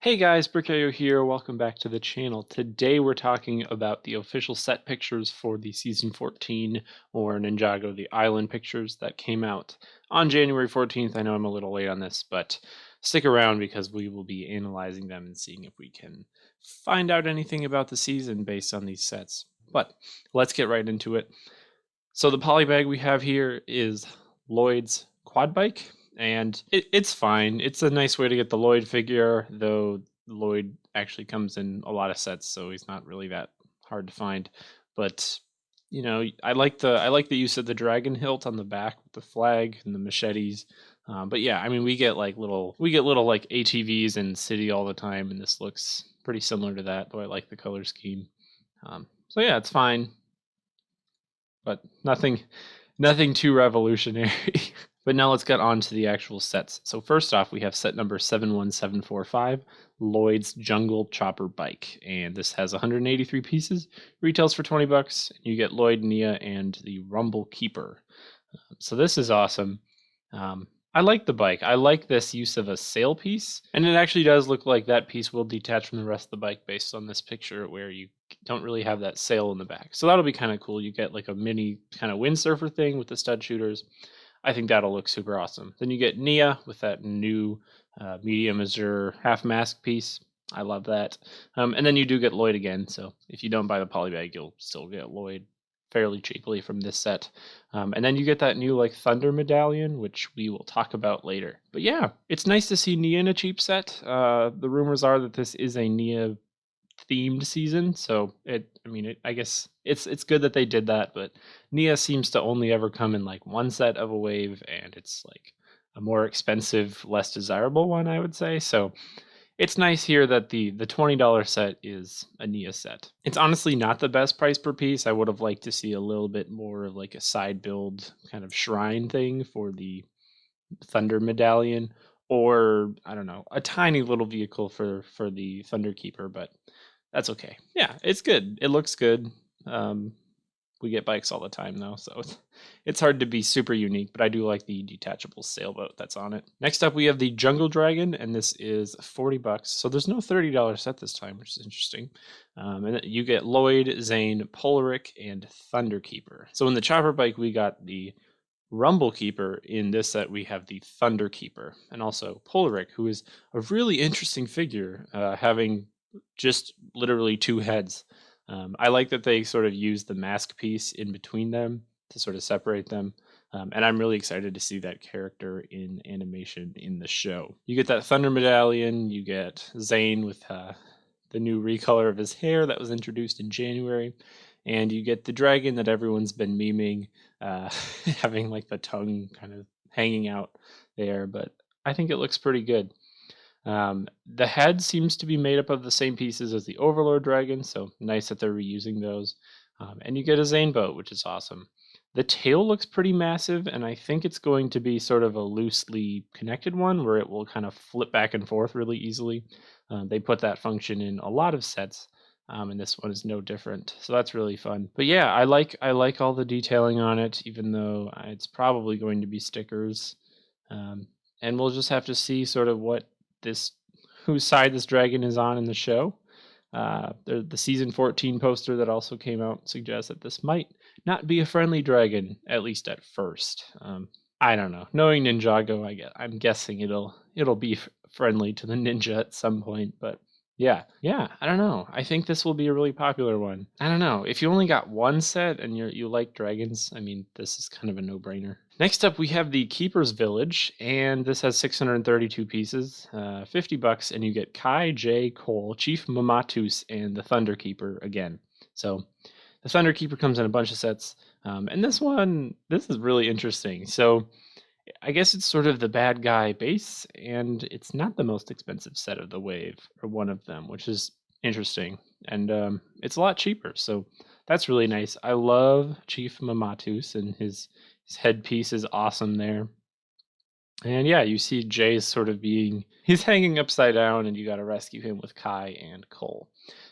Hey guys, Brickset here. Welcome back to the channel. Today we're talking about the official set pictures for the Season 14 or Ninjago the Island pictures that came out on January 14th. I know I'm a little late on this, but stick around because we will be analyzing them and seeing if we can find out anything about the season based on these sets. But let's get right into it. So the polybag we have here is Lloyd's quad bike, and it's fine. It's a nice way to get the Lloyd figure, though Lloyd actually comes in a lot of sets, so he's not really that hard to find. But I like the use of the dragon hilt on the back with the flag and the machetes. But yeah, I mean we get little like ATVs in City all the time, and this looks pretty similar to that. Though I like the color scheme. So yeah, it's fine, but nothing too revolutionary. But now let's get on to the actual sets. So first off, we have set number 71745, Lloyd's Jungle Chopper Bike, and this has 183 pieces. Retails for $20. You get Lloyd, Nia, and the Rumble Keeper. So this is awesome. I like the bike. I like this use of a sail piece, and it actually does look like that piece will detach from the rest of the bike based on this picture where you don't really have that sail in the back. So that'll be kind of cool. You get like a mini kind of windsurfer thing with the stud shooters. I think that'll look super awesome. Then you get Nia with that new medium azure half mask piece. I love that. And then you do get Lloyd again. So if you don't buy the polybag, you'll still get Lloyd fairly cheaply from this set. And then you get that new like Thunder medallion, which we will talk about later. But yeah, it's nice to see Nia in a cheap set. The rumors are that this is a Nia themed season, so I guess it's good that they did that. But Nia seems to only ever come in like one set of a wave, and it's like a more expensive, less desirable one, I would say. So it's nice here that the $20 set is a Nia set. It's honestly not the best price per piece. I would have liked to see a little bit more of like a side build kind of shrine thing for the Thunder medallion, or I don't know, a tiny little vehicle for the Thunder Keeper, but that's okay. Yeah, it's good. It looks good. We get bikes all the time though, so it's hard to be super unique, but I do like the detachable sailboat that's on it. Next up, we have the Jungle Dragon, and this is $40. So there's no $30 set this time, which is interesting. And you get Lloyd, Zane, Polaric, and Thunder Keeper. So in the chopper bike, we got the Rumble Keeper. In this set, we have the Thunder Keeper, and also Polaric, who is a really interesting figure, having just literally two heads. I like that they sort of use the mask piece in between them to sort of separate them. And I'm really excited to see that character in animation in the show. You get that Thunder medallion, you get Zane with the new recolor of his hair that was introduced in January, and you get the dragon that everyone's been memeing, having like the tongue kind of hanging out there, but I think it looks pretty good. The head seems to be made up of the same pieces as the Overlord Dragon, so nice that they're reusing those. And you get a Zane boat, which is awesome. The tail looks pretty massive, and I think it's going to be sort of a loosely connected one where it will kind of flip back and forth really easily. They put that function in a lot of sets, and this one is no different. So that's really fun. But yeah, I like all the detailing on it, even though it's probably going to be stickers. And we'll just have to see sort of what this whose side this dragon is on in the show. The season 14 poster that also came out suggests that this might not be a friendly dragon, at least at first. I don't know. Knowing Ninjago, I'm guessing it'll be friendly to the ninja at some point. But yeah, I don't know. I think this will be a really popular one. I don't know. If you only got one set and you like dragons, I mean, this is kind of a no-brainer. Next up, we have the Keeper's Village, and this has 632 pieces, $50, and you get Kai, Jay, Cole, Chief Mamatus, and the Thunder Keeper again. So the Thunder Keeper comes in a bunch of sets, and this is really interesting. So I guess it's sort of the bad guy base, and it's not the most expensive set of the wave, or one of them, which is interesting. And it's a lot cheaper, so that's really nice. I love Chief Mamatus, and his headpiece is awesome there. And yeah, you see Jay's sort of he's hanging upside down, and you got to rescue him with Kai and Cole.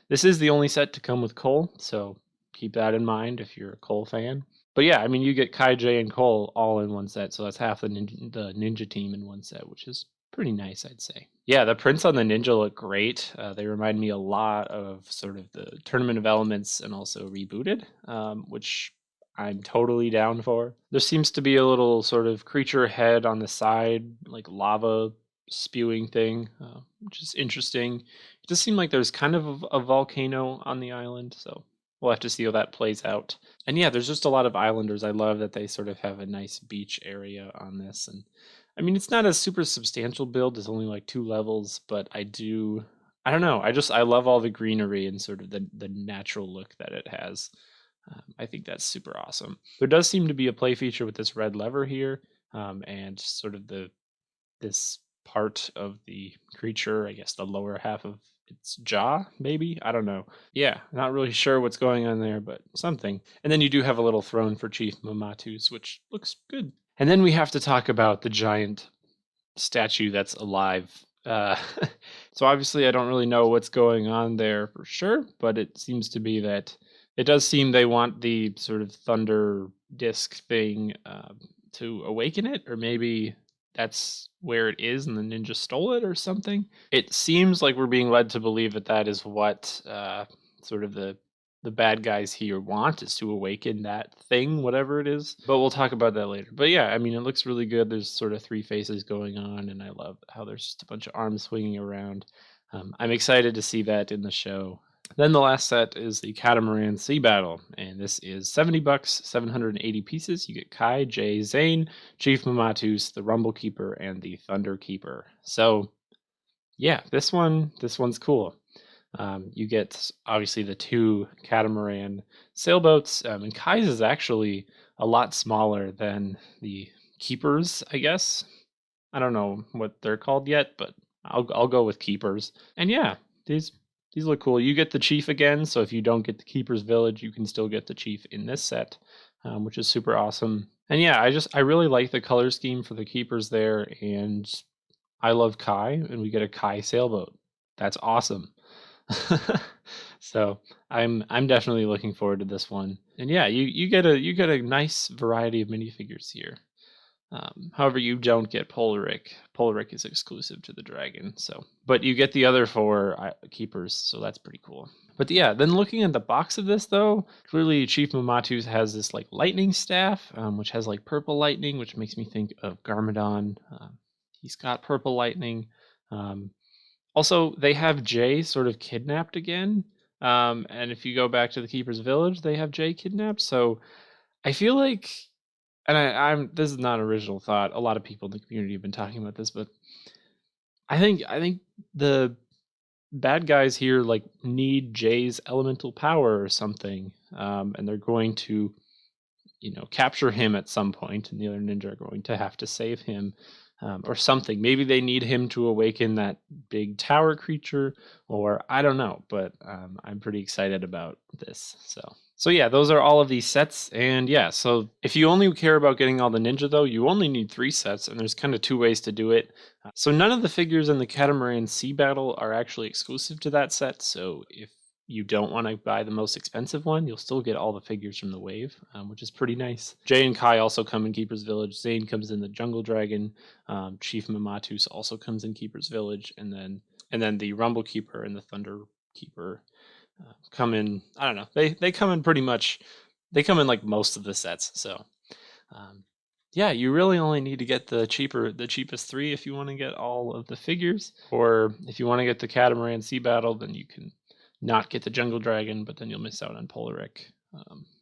This is the only set to come with Cole, so keep that in mind if you're a Cole fan. But yeah, I mean, you get Kai, Jay, and Cole all in one set, so that's half the ninja team in one set, which is Pretty nice, I'd say. Yeah, the prints on the ninja look great. They remind me a lot of sort of the Tournament of Elements and also Rebooted, which I'm totally down for. There seems to be a little sort of creature head on the side, like lava spewing thing, which is interesting. It does seem like there's kind of a volcano on the island, so we'll have to see how that plays out. And yeah, there's just a lot of islanders. I love that they sort of have a nice beach area on this, and I mean, it's not a super substantial build. It's only like 2 levels, but I don't know. I love all the greenery and sort of the natural look that it has. I think that's super awesome. There does seem to be a play feature with this red lever here, and sort of this part of the creature, I guess the lower half of its jaw, maybe? I don't know. Yeah, not really sure what's going on there, but something. And then you do have a little throne for Chief Mamatus, which looks good. And then we have to talk about the giant statue that's alive. Uh, so obviously, I don't really know what's going on there for sure, but it seems to be that it does seem they want the sort of thunder disc thing to awaken it, or maybe that's where it is and the ninja stole it or something. It seems like we're being led to believe that that is what sort of the bad guys here want, is to awaken that thing, whatever it is. But we'll talk about that later. But yeah, I mean, it looks really good. There's sort of 3 faces going on, and I love how there's just a bunch of arms swinging around. I'm excited to see that in the show. Then the last set is the Catamaran Sea Battle, and this is $70, 780 pieces. You get Kai, Jay, Zane, Chief Mamatus, the Rumble Keeper, and the Thunder Keeper. So yeah, this one's cool. You get obviously the 2 catamaran sailboats, and Kai's is actually a lot smaller than the keepers, I guess. I don't know what they're called yet, but I'll go with keepers. And yeah, these look cool. You get the chief again, so if you don't get the keeper's village, you can still get the chief in this set, which is super awesome. And yeah, I really like the color scheme for the keepers there, and I love Kai, and we get a Kai sailboat. That's awesome. So I'm definitely looking forward to this one. And yeah, you get a nice variety of minifigures here. However, you don't get Polaric. Polaric is exclusive to the dragon. So, but you get the other 4 keepers, so that's pretty cool. But yeah, then looking at the box of this though, clearly Chief Mamatus has this like lightning staff, which has like purple lightning, which makes me think of Garmadon. He's got purple lightning. Um, Also, they have Jay sort of kidnapped again. And if you go back to the Keeper's Village, they have Jay kidnapped. So I feel like, and I'm this is not an original thought. A lot of people in the community have been talking about this, but I think the bad guys here like need Jay's elemental power or something, and they're going to capture him at some point, and the other ninja are going to have to save him, or something. Maybe they need him to awaken that big tower creature, or I don't know. But I'm pretty excited about this. So yeah, those are all of these sets, and yeah. So if you only care about getting all the ninja, though, you only need 3 sets, and there's kind of 2 ways to do it. So none of the figures in the Catamaran Sea Battle are actually exclusive to that set. So if you don't want to buy the most expensive one, you'll still get all the figures from the wave, which is pretty nice. Jay and Kai also come in Keeper's Village. Zane comes in the Jungle Dragon. Chief Mamatus also comes in Keeper's Village, and then the Rumble Keeper and the Thunder Keeper come in. I don't know. They come in pretty much. They come in like most of the sets. So yeah, you really only need to get the cheapest 3 if you want to get all of the figures, or if you want to get the Catamaran Sea Battle, then you can not get the Jungle Dragon, but then you'll miss out on Polaric.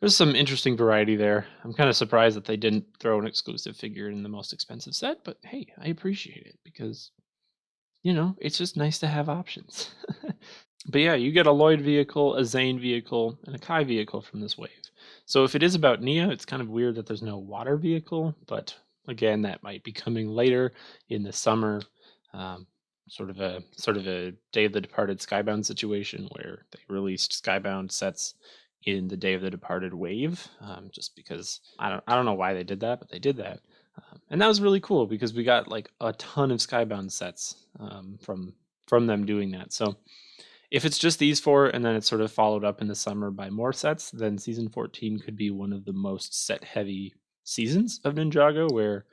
There's some interesting variety there. I'm kind of surprised that they didn't throw an exclusive figure in the most expensive set, but hey, I appreciate it because, it's just nice to have options. But yeah, you get a Lloyd vehicle, a Zane vehicle, and a Kai vehicle from this wave. So if it is about Nia, it's kind of weird that there's no water vehicle, but again, that might be coming later in the summer. Sort of a Day of the Departed Skybound situation where they released Skybound sets in the Day of the Departed wave, just because I don't know why they did that, but they did that, and that was really cool because we got like a ton of Skybound sets from them doing that. So if it's just these 4 and then it's sort of followed up in the summer by more sets, then season 14 could be one of the most set heavy seasons of Ninjago, where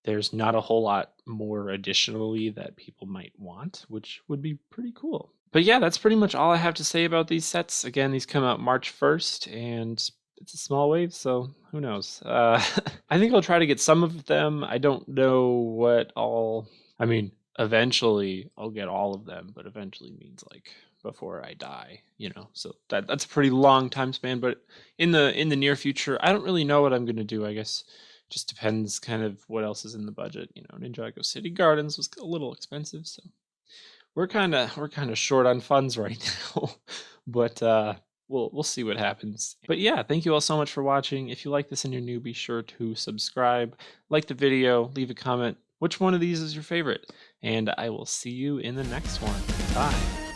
there's not a whole lot more additionally that people might want, which would be pretty cool. But yeah, that's pretty much all I have to say about these sets. Again, these come out March 1st, and it's a small wave, so who knows? I think I'll try to get some of them. I don't know what all. I mean, eventually I'll get all of them, but eventually means like before I die, you know. So that's a pretty long time span. But in the near future, I don't really know what I'm gonna do. I guess just depends kind of what else is in the budget. You know, Ninjago City Gardens was a little expensive, so we're kind of short on funds right now. But we'll see what happens. But yeah, thank you all so much for watching. If you like this and you're new, be sure to subscribe, like the video, leave a comment. Which one of these is your favorite? And I will see you in the next one. Bye.